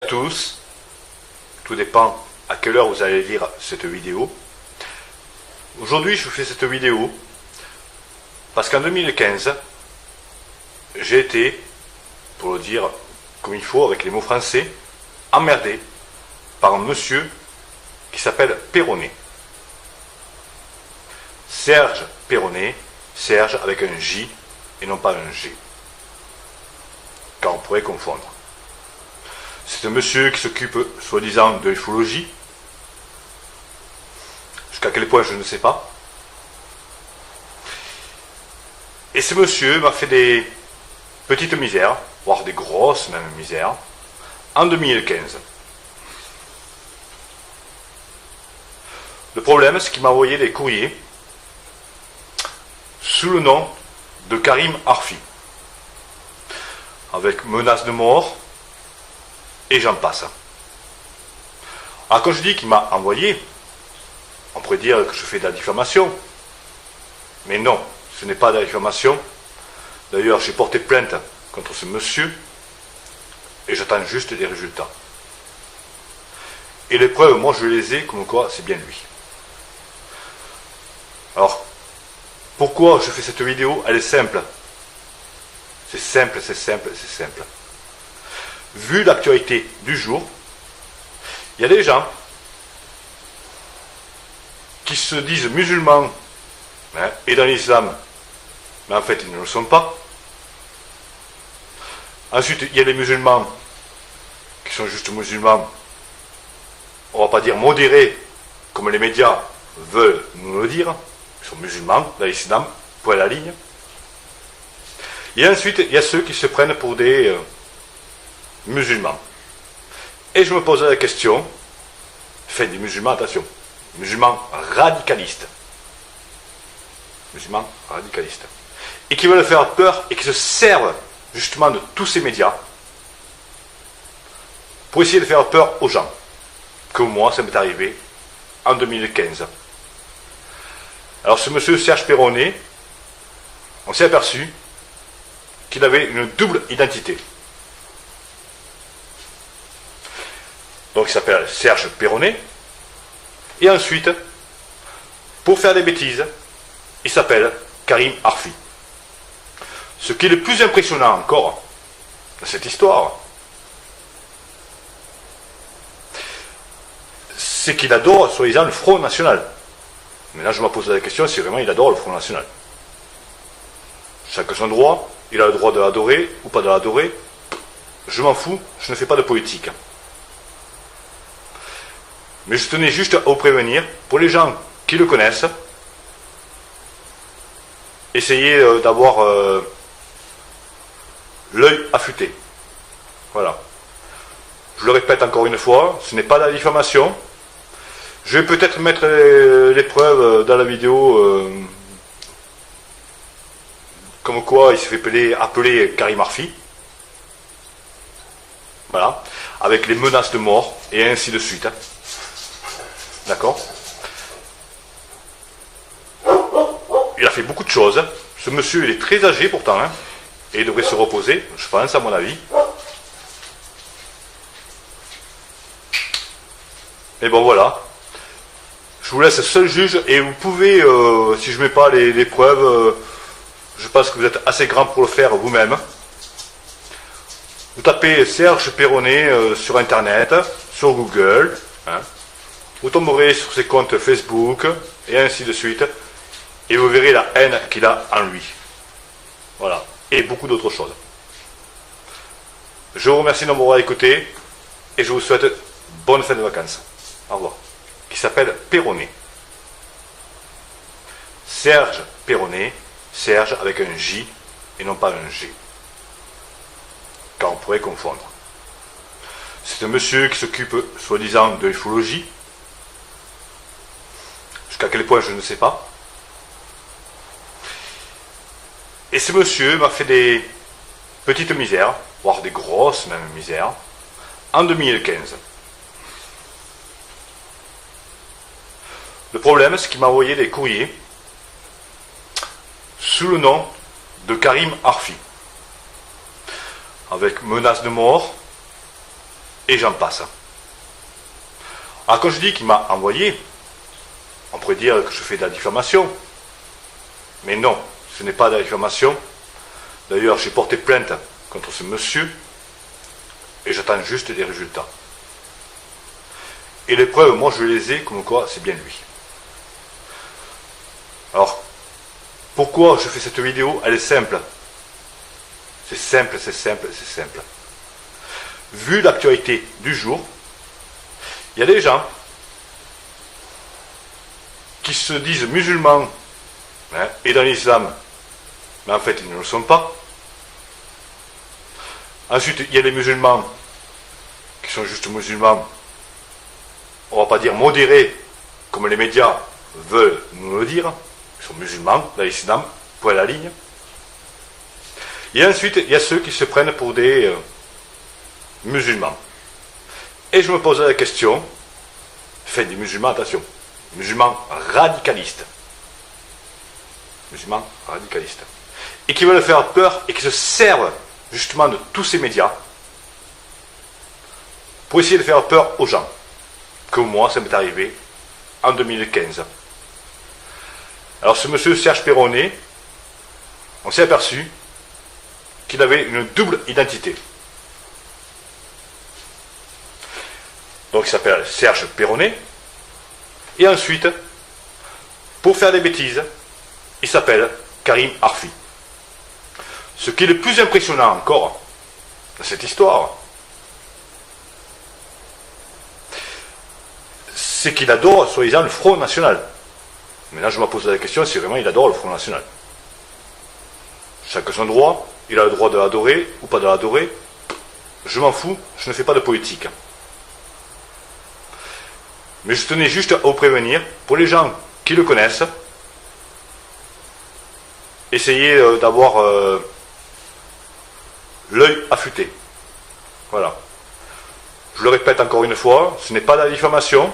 À tous, tout dépend à quelle heure vous allez lire cette vidéo. Aujourd'hui, je vous fais cette vidéo parce qu'en 2015, j'ai été, pour le dire comme il faut, avec les mots français, emmerdé par un monsieur qui s'appelle Perronnet. Serge Perronnet, Serge avec un J et non pas un G, car on pourrait confondre. C'est un monsieur qui s'occupe, soi-disant, de l'ufologie. Jusqu'à quel point, je ne sais pas. Et ce monsieur m'a fait des petites misères, voire des grosses même misères, en 2015. Le problème, c'est qu'il m'a envoyé des courriers sous le nom de Karim Arfi, avec menaces de mort, et j'en passe. Alors quand je dis qu'il m'a envoyé, on pourrait dire que je fais de la diffamation. Mais non, ce n'est pas de la diffamation. D'ailleurs, j'ai porté plainte contre ce monsieur et j'attends juste des résultats. Et les preuves, moi je les ai, comme quoi c'est bien lui. Alors, pourquoi je fais cette vidéo? Elle est simple. C'est simple, c'est simple, c'est simple. Vu l'actualité du jour, il y a des gens qui se disent musulmans et dans l'islam, mais en fait ils ne le sont pas. Ensuite, il y a les musulmans qui sont juste musulmans, on ne va pas dire modérés, comme les médias veulent nous le dire, ils sont musulmans dans l'islam, point à la ligne. Et ensuite, il y a ceux qui se prennent pour des musulmans. Et je me posais la question, des musulmans, attention, musulmans radicalistes, et qui veulent faire peur et qui se servent justement de tous ces médias pour essayer de faire peur aux gens. Comme moi, ça m'est arrivé en 2015. Alors ce monsieur Serge Perronnet, on s'est aperçu qu'il avait une double identité. Donc il s'appelle Serge Perronnet. Et ensuite, pour faire des bêtises, il s'appelle Karim Arfi. Ce qui est le plus impressionnant encore dans cette histoire, c'est qu'il adore, soi-disant, le Front National. Mais là, je me pose la question si vraiment il adore le Front National. Chacun son droit, il a le droit de l'adorer ou pas de l'adorer. Je m'en fous, je ne fais pas de politique. Mais je tenais juste à vous prévenir, pour les gens qui le connaissent, essayez d'avoir l'œil affûté. Voilà. Je le répète encore une fois, ce n'est pas de la diffamation. Je vais peut-être mettre les preuves dans la vidéo, comme quoi il s'est fait appeler Karim Arfi. Voilà. Avec les menaces de mort, et ainsi de suite. D'accord? Il a fait beaucoup de choses. Ce monsieur, il est très âgé pourtant, et il devrait se reposer, je pense, à mon avis. Mais bon, voilà. Je vous laisse seul juge, et vous pouvez, si je ne mets pas les preuves, je pense que vous êtes assez grand pour le faire vous-même. Vous tapez Serge Perronnet sur Internet, sur Google, vous tomberez sur ses comptes Facebook, et ainsi de suite, et vous verrez la haine qu'il a en lui. Voilà. Et beaucoup d'autres choses. Je vous remercie de m'avoir écouté, et je vous souhaite bonne fin de vacances. Au revoir. Qui s'appelle Perronnet. Serge Perronnet, Serge avec un J, et non pas un G, car on pourrait confondre. C'est un monsieur qui s'occupe, soi-disant, de l'ufologie. Jusqu'à quel point, je ne sais pas. Et ce monsieur m'a fait des petites misères, voire des grosses même misères, en 2015. Le problème, c'est qu'il m'a envoyé des courriers sous le nom de Karim Arfi, avec menaces de mort, et j'en passe. Alors quand je dis qu'il m'a envoyé, on pourrait dire que je fais de la diffamation. Mais non, ce n'est pas de la diffamation. D'ailleurs, j'ai porté plainte contre ce monsieur et j'attends juste des résultats. Et les preuves, moi je les ai, comme quoi c'est bien lui. Alors, pourquoi je fais cette vidéo? Elle est simple. C'est simple, c'est simple, c'est simple. Vu l'actualité du jour, il y a des gens qui se disent musulmans et dans l'islam, mais en fait ils ne le sont pas. Ensuite, il y a des musulmans qui sont juste musulmans, on ne va pas dire modérés, comme les médias veulent nous le dire. Ils sont musulmans, dans l'islam, point à la ligne. Et ensuite, il y a ceux qui se prennent pour des musulmans. Et je me pose la question, des musulmans, attention, musulmans radicalistes. Musulmans radicalistes. Et qui veulent faire peur et qui se servent justement de tous ces médias pour essayer de faire peur aux gens. Comme moi, ça m'est arrivé en 2015. Alors ce monsieur Serge Perronnet, on s'est aperçu qu'il avait une double identité. Donc il s'appelle Serge Perronnet. Et ensuite, pour faire des bêtises, il s'appelle Karim Arfi. Ce qui est le plus impressionnant encore dans cette histoire, c'est qu'il adore, soi-disant, le Front National. Maintenant, je me pose la question si vraiment il adore le Front National. Chacun son droit, il a le droit de l'adorer ou pas de l'adorer. Je m'en fous, je ne fais pas de politique. Mais je tenais juste à vous prévenir, pour les gens qui le connaissent, essayez d'avoir l'œil affûté. Voilà. Je le répète encore une fois, ce n'est pas de la diffamation,